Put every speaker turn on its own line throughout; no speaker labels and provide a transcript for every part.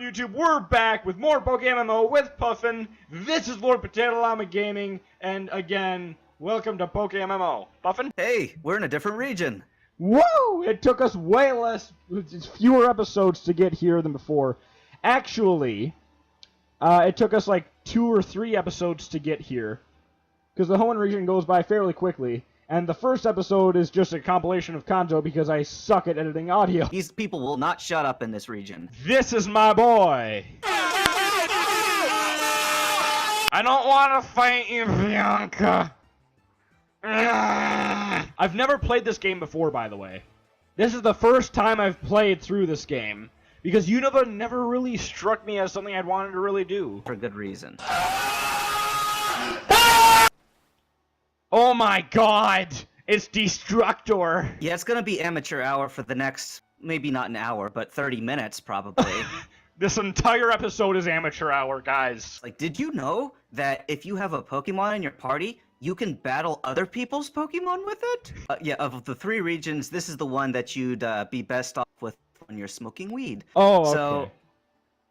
YouTube? We're back with more PokeMMO with PFN. This is Lord Potato Llama Gaming, and again, welcome to PokeMMO. PFN?
Hey, we're in a different region.
Whoa! It took us way fewer episodes to get here than before. Actually, it took us like 2 or 3 episodes to get here, because the Hoenn region goes by fairly quickly. And the first episode is just a compilation of Kanto because I suck at editing audio.
These people will not shut up in this region.
This is my boy! I don't want to fight you, Bianca! I've never played this game before, by the way. This is the first time I've played through this game, because Unova never really struck me as something I'd wanted to really do.
For good reason.
Oh my god! It's Destructor!
Yeah, it's gonna be amateur hour for the next, maybe not an hour, but 30 minutes probably.
This entire episode is amateur hour, guys.
Like, did you know that if you have a Pokemon in your party, you can battle other people's Pokemon with it? Yeah, of the 3 regions, this is the one that you'd be best off with when you're smoking weed.
Oh, okay.
So,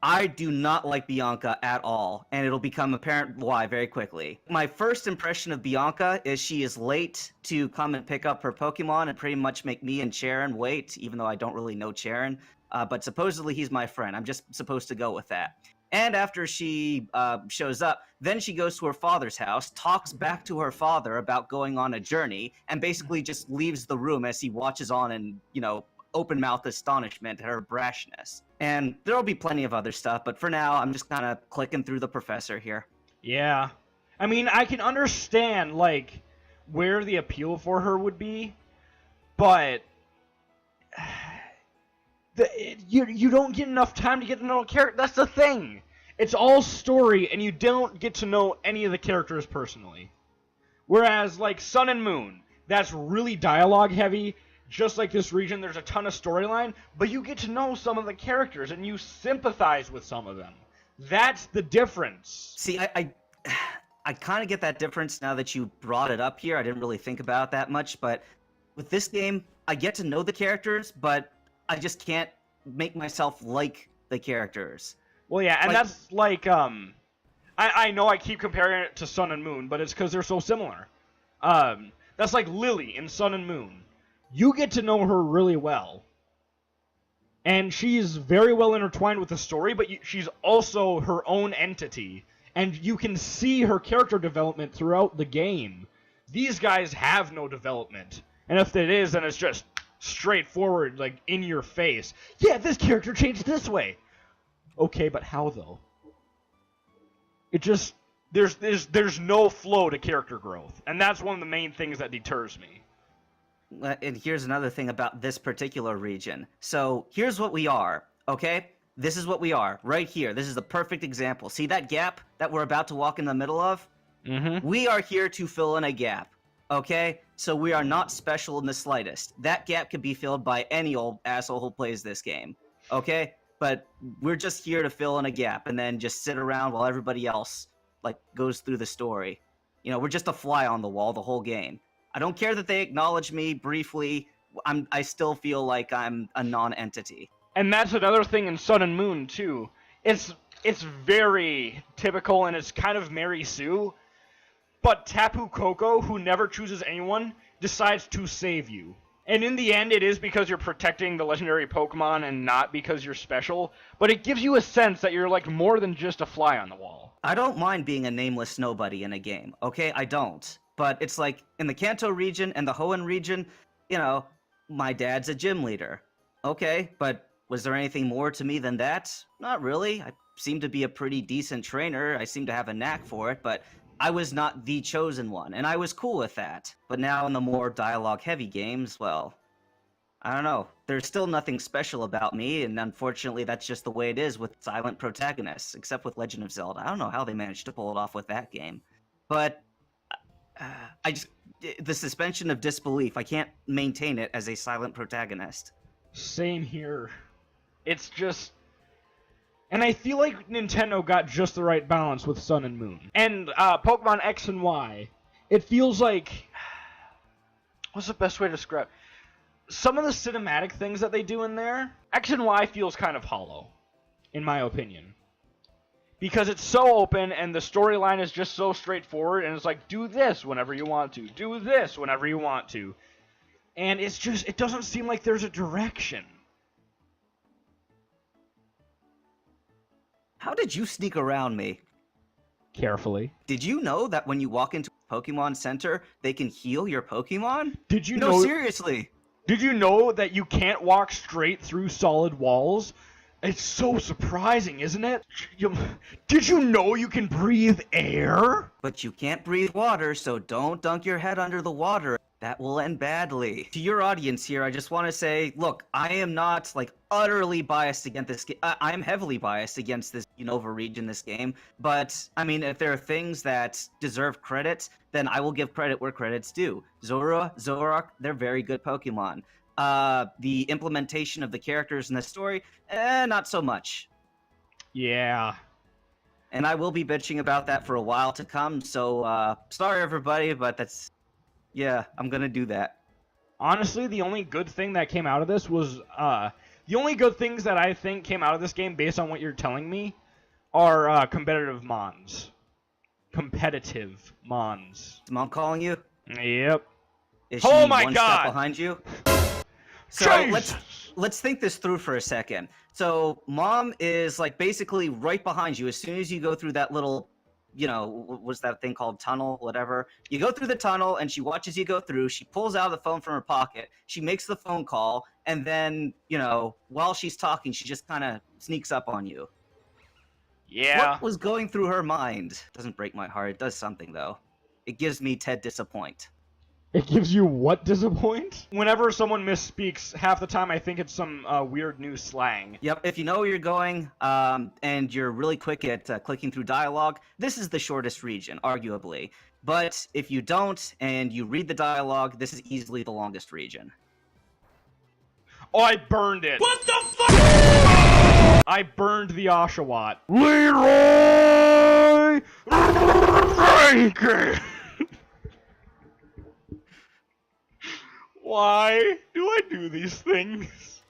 I do not like Bianca at all, and it'll become apparent why very quickly. My first impression of Bianca is she is late to come and pick up her Pokemon and pretty much make me and Charon wait, even though I don't really know Charon. But supposedly he's my friend. I'm just supposed to go with that. And after she shows up, then she goes to her father's house, talks back to her father about going on a journey, and basically just leaves the room as he watches on and, you know, open-mouthed astonishment at her brashness. And there'll be plenty of other stuff, but for now, I'm just kind of clicking through the professor here.
Yeah. I mean, I can understand, like, where the appeal for her would be, but you don't get enough time to get to know a character. That's the thing. It's all story, and you don't get to know any of the characters personally. Whereas, like, Sun and Moon, that's really dialogue-heavy. Just like this region, there's a ton of storyline, but you get to know some of the characters, and you sympathize with some of them. That's the difference.
See, I kind of get that difference now that you brought it up here. I didn't really think about it that much, but with this game, I get to know the characters, but I just can't make myself like the characters.
Well, yeah, and like, that's like, I know I keep comparing it to Sun and Moon, but it's because they're so similar. That's like Lily in Sun and Moon. You get to know her really well. And she's very well intertwined with the story, but she's also her own entity. And you can see her character development throughout the game. These guys have no development. And if it is, then it's just straightforward, like, in your face. Yeah, this character changed this way. Okay, but how, though? It just... There's no flow to character growth. And that's one of the main things that deters me.
And here's another thing about this particular region. So here's what we are, okay? This is what we are, right here. This is the perfect example. See that gap that we're about to walk in the middle of?
Mm-hmm.
We are here to fill in a gap, okay? So we are not special in the slightest. That gap can be filled by any old asshole who plays this game, okay? But we're just here to fill in a gap and then just sit around while everybody else, like, goes through the story. You know, we're just a fly on the wall the whole game. I don't care that they acknowledge me briefly. I still feel like I'm a non-entity.
And that's another thing in Sun and Moon, too. It's very typical, and it's kind of Mary Sue. But Tapu Koko, who never chooses anyone, decides to save you. And in the end, it is because you're protecting the legendary Pokemon and not because you're special. But it gives you a sense that you're, like, more than just a fly on the wall.
I don't mind being a nameless nobody in a game, okay? I don't. But it's like, in the Kanto region and the Hoenn region, you know, my dad's a gym leader. Okay, but was there anything more to me than that? Not really. I seem to be a pretty decent trainer. I seem to have a knack for it, but I was not the chosen one, and I was cool with that. But now in the more dialogue-heavy games, well, I don't know. There's still nothing special about me, and unfortunately that's just the way it is with silent protagonists, except with Legend of Zelda. I don't know how they managed to pull it off with that game. But the suspension of disbelief, I can't maintain it as a silent protagonist.
Same here. It's just... And I feel like Nintendo got just the right balance with Sun and Moon. And Pokemon X and Y, it feels like... What's the best way to describe... Some of the cinematic things that they do in there, X and Y feels kind of hollow. in my opinion. Because it's so open and the storyline is just so straightforward, and it's like, do this whenever you want to, do this whenever you want to. And it's just, it doesn't seem like there's a direction.
How did you sneak around me?
Carefully.
Did you know that when you walk into a Pokemon Center, they can heal your Pokemon?
Did you
No,
know?
seriously.
Did you know that you can't walk straight through solid walls? It's so surprising, isn't it? Did you know you can breathe air?
But you can't breathe water, so don't dunk your head under the water. That will end badly. To your audience here, I just want to say, look, I am not, like, utterly biased against this game. I am heavily biased against this Unova region, this game. But, I mean, if there are things that deserve credit, then I will give credit where credit's due. Zoroark, they're very good Pokemon. The implementation of the characters in the story, not so much.
Yeah.
And I will be bitching about that for a while to come, so, sorry everybody, but that's... Yeah, I'm gonna do that.
Honestly, the only good thing that came out of this was, the only good things that I think came out of this game, based on what you're telling me, are, competitive mons. Competitive mons.
Is Mom calling you?
Yep.
Is she
Oh my
one
God!
step behind you? So let's think this through for a second. So Mom is like basically right behind you as soon as you go through that little, you know, what's that thing called, tunnel, whatever. You go through the tunnel and she watches you go through. She pulls out the phone from her pocket. She makes the phone call, and then, you know, while she's talking, she just kind of sneaks up on you.
Yeah.
What was going through her mind? Doesn't break my heart. It does something though. It gives me Ted disappoint.
It gives you what disappoint? Whenever someone misspeaks, half the time I think it's some weird new slang.
Yep, if you know where you're going, and you're really quick at clicking through dialogue, this is the shortest region, arguably. But if you don't, and you read the dialogue, this is easily the longest region.
Oh, I burned it! What the fuck?! I burned the Oshawott. Leroy Jenkins! Why do I do these things?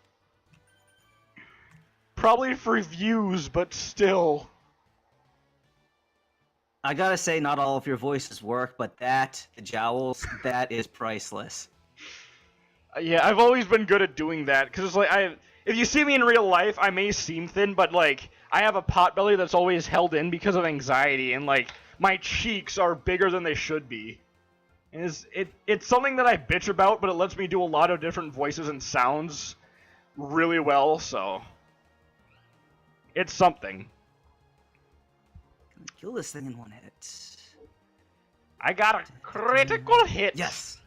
Probably for views, but still.
I gotta say, not all of your voices work, but the jowls, that is priceless.
Yeah, I've always been good at doing that, because it's like, if you see me in real life, I may seem thin, but like, I have a pot belly that's always held in because of anxiety, and like, my cheeks are bigger than they should be. And it's something that I bitch about, but it lets me do a lot of different voices and sounds really well, so it's something.
Kill this thing in one hit.
I got a critical hit.
Yes.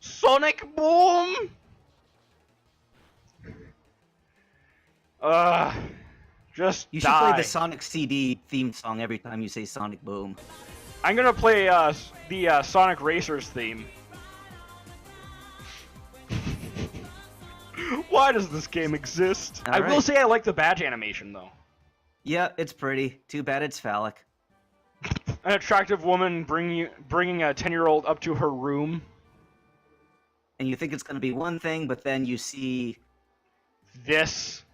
Sonic Boom. Just
you should
die.
play the Sonic CD theme song every time you say Sonic Boom.
I'm gonna play the Sonic Racers theme. Why does this game exist? I will say I like the badge animation though.
Yeah, it's pretty. Too bad it's phallic.
An attractive woman bringing a 10-year-old up to her room.
And you think it's gonna be one thing, but then you see
this,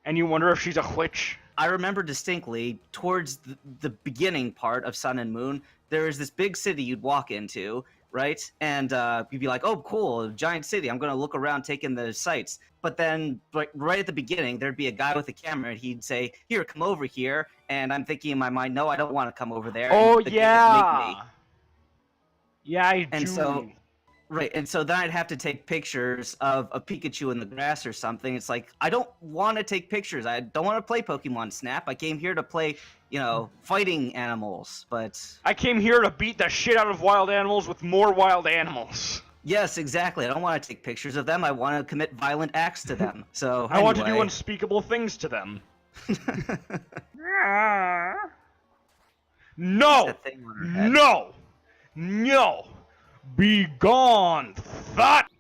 and you wonder if she's a witch.
I remember distinctly, towards the beginning part of Sun and Moon, there is this big city you'd walk into, right? And you'd be like, oh, cool, a giant city. I'm going to look around, take in the sights. But then, like, right at the beginning, there'd be a guy with a camera, and he'd say, here, come over here. And I'm thinking in my mind, no, I don't want to come over there.
Oh, yeah. Yeah, I do.
So, right, and so then I'd have to take pictures of a Pikachu in the grass or something. It's like, I don't want to take pictures. I don't want to play Pokemon Snap. I came here to play, you know, fighting animals, but...
I came here to beat the shit out of wild animals with more wild animals.
Yes, exactly. I don't want to take pictures of them. I want to commit violent acts to them. So,
I want to do unspeakable things to them. No! No! No! Be gone, thought!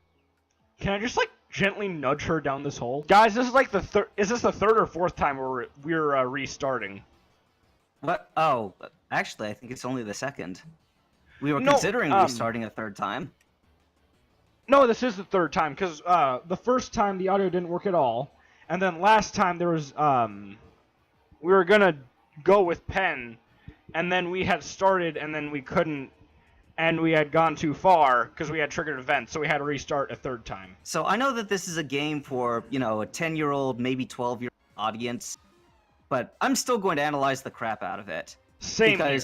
Can I just, like, gently nudge her down this hole? Guys, this is like the third... Is this the third or fourth time we're restarting?
What? Oh, actually, I think it's only the second. We were considering restarting a third time.
No, this is the third time, because the first time the audio didn't work at all, and then last time there was, we were gonna go with Pen, and then we had started, and then we couldn't, and we had gone too far, because we had triggered events, so we had to restart a third time.
So I know that this is a game for, you know, a 10-year-old, maybe 12-year-old audience, but I'm still going to analyze the crap out of it.
Same here.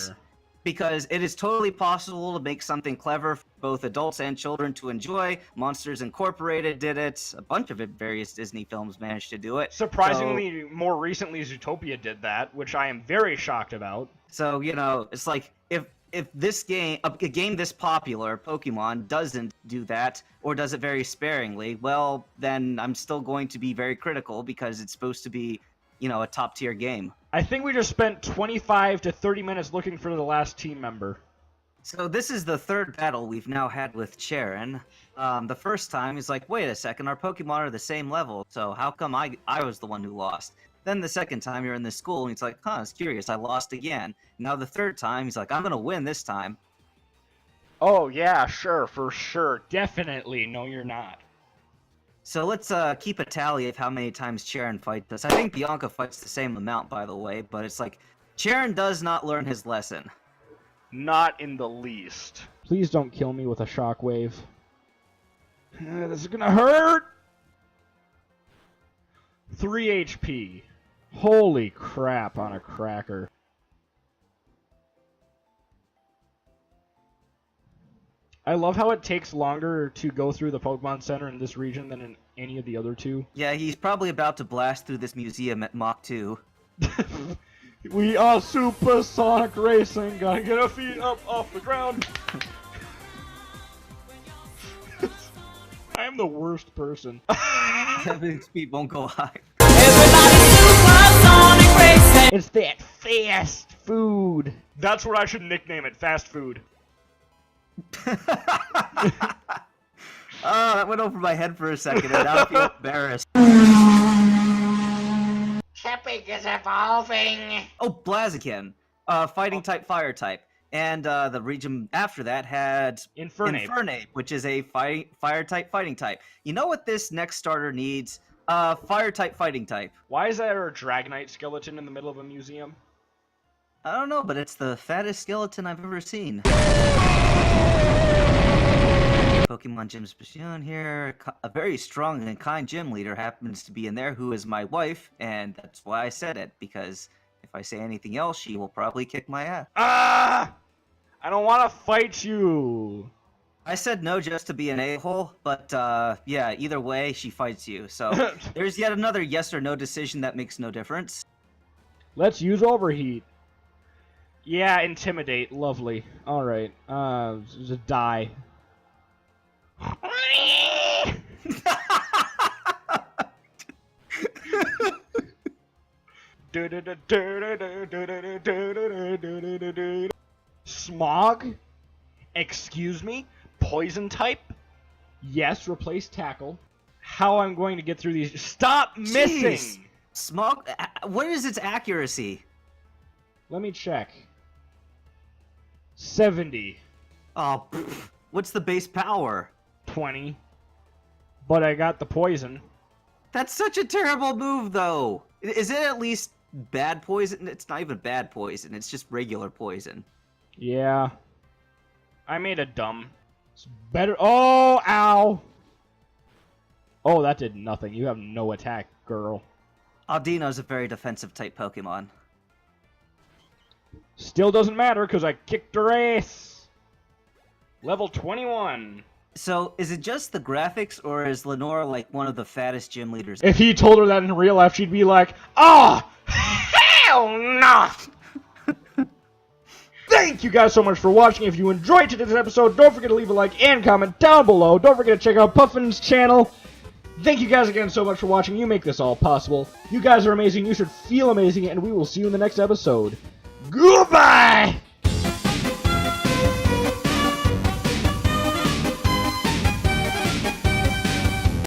Because it is totally possible to make something clever for both adults and children to enjoy. Monsters Incorporated did it. A bunch of various Disney films managed to do it.
Surprisingly, more recently, Zootopia did that, which I am very shocked about.
So, you know, it's like, if this game, a game this popular, Pokemon, doesn't do that, or does it very sparingly, well, then I'm still going to be very critical, because it's supposed to be, you know, a top-tier game.
I think we just spent 25 to 30 minutes looking for the last team member.
So this is the third battle we've now had with Charon. The first time he's like, wait a second, our Pokemon are the same level, so how come I was the one who lost? Then the second time you're in this school and he's like, huh, it's curious, I lost again. Now the third time he's like, I'm gonna win this time.
Oh yeah, sure, for sure, definitely. No, you're not.
So let's keep a tally of how many times Charon fights us. I think Bianca fights the same amount, by the way, but it's like, Charon does not learn his lesson.
Not in the least. Please don't kill me with a shockwave. This is gonna hurt! 3 HP. Holy crap on a cracker. I love how it takes longer to go through the Pokemon Center in this region than in any of the other two.
Yeah, he's probably about to blast through this museum at Mach 2.
We are supersonic racing, gotta get our feet up off the ground. I am the worst person.
Heaven's speed won't go high.
It's that fast food. That's what I should nickname it, fast food.
Oh, that went over my head for a second, and now I feel embarrassed.
Epic is evolving.
Oh, Blaziken, fighting type, fire type, and the region after that had Infernape, which is a fire type, fighting type. You know what this next starter needs? Fire type, fighting type.
Why is there a Dragonite skeleton in the middle of a museum?
I don't know, but it's the fattest skeleton I've ever seen. Pokemon Gym Special here. A very strong and kind gym leader happens to be in there, who is my wife, and that's why I said it, because if I say anything else, she will probably kick my ass.
Ah! I don't want to fight you.
I said no just to be an a-hole, but yeah, either way, she fights you. So there's yet another yes or no decision that makes no difference.
Let's use Overheat. Yeah, Intimidate. Lovely. Alright. Just die. Smog? Excuse me? Poison type? Yes, replace Tackle. How I'm going to get through these... Stop missing!
Jeez. Smog? What is its accuracy?
Let me check. 70.
Oh, pff. What's the base power?
20. But I got the poison.
That's such a terrible move, though. Is it at least bad poison? It's not even bad poison. It's just regular poison.
Yeah. I made a dumb. It's better. Oh, ow. Oh, that did nothing. You have no attack, girl.
Audino's a very defensive type Pokemon.
Still doesn't matter because I kicked her ass. Level 21.
So, is it just the graphics, or is Lenore like one of the fattest gym leaders?
If he told her that in real life, she'd be like, "Oh, hell no!" Thank you guys so much for watching. If you enjoyed today's episode, don't forget to leave a like and comment down below. Don't forget to check out Puffin's channel. Thank you guys again so much for watching. You make this all possible. You guys are amazing. You should feel amazing, and we will see you in the next episode. Goodbye!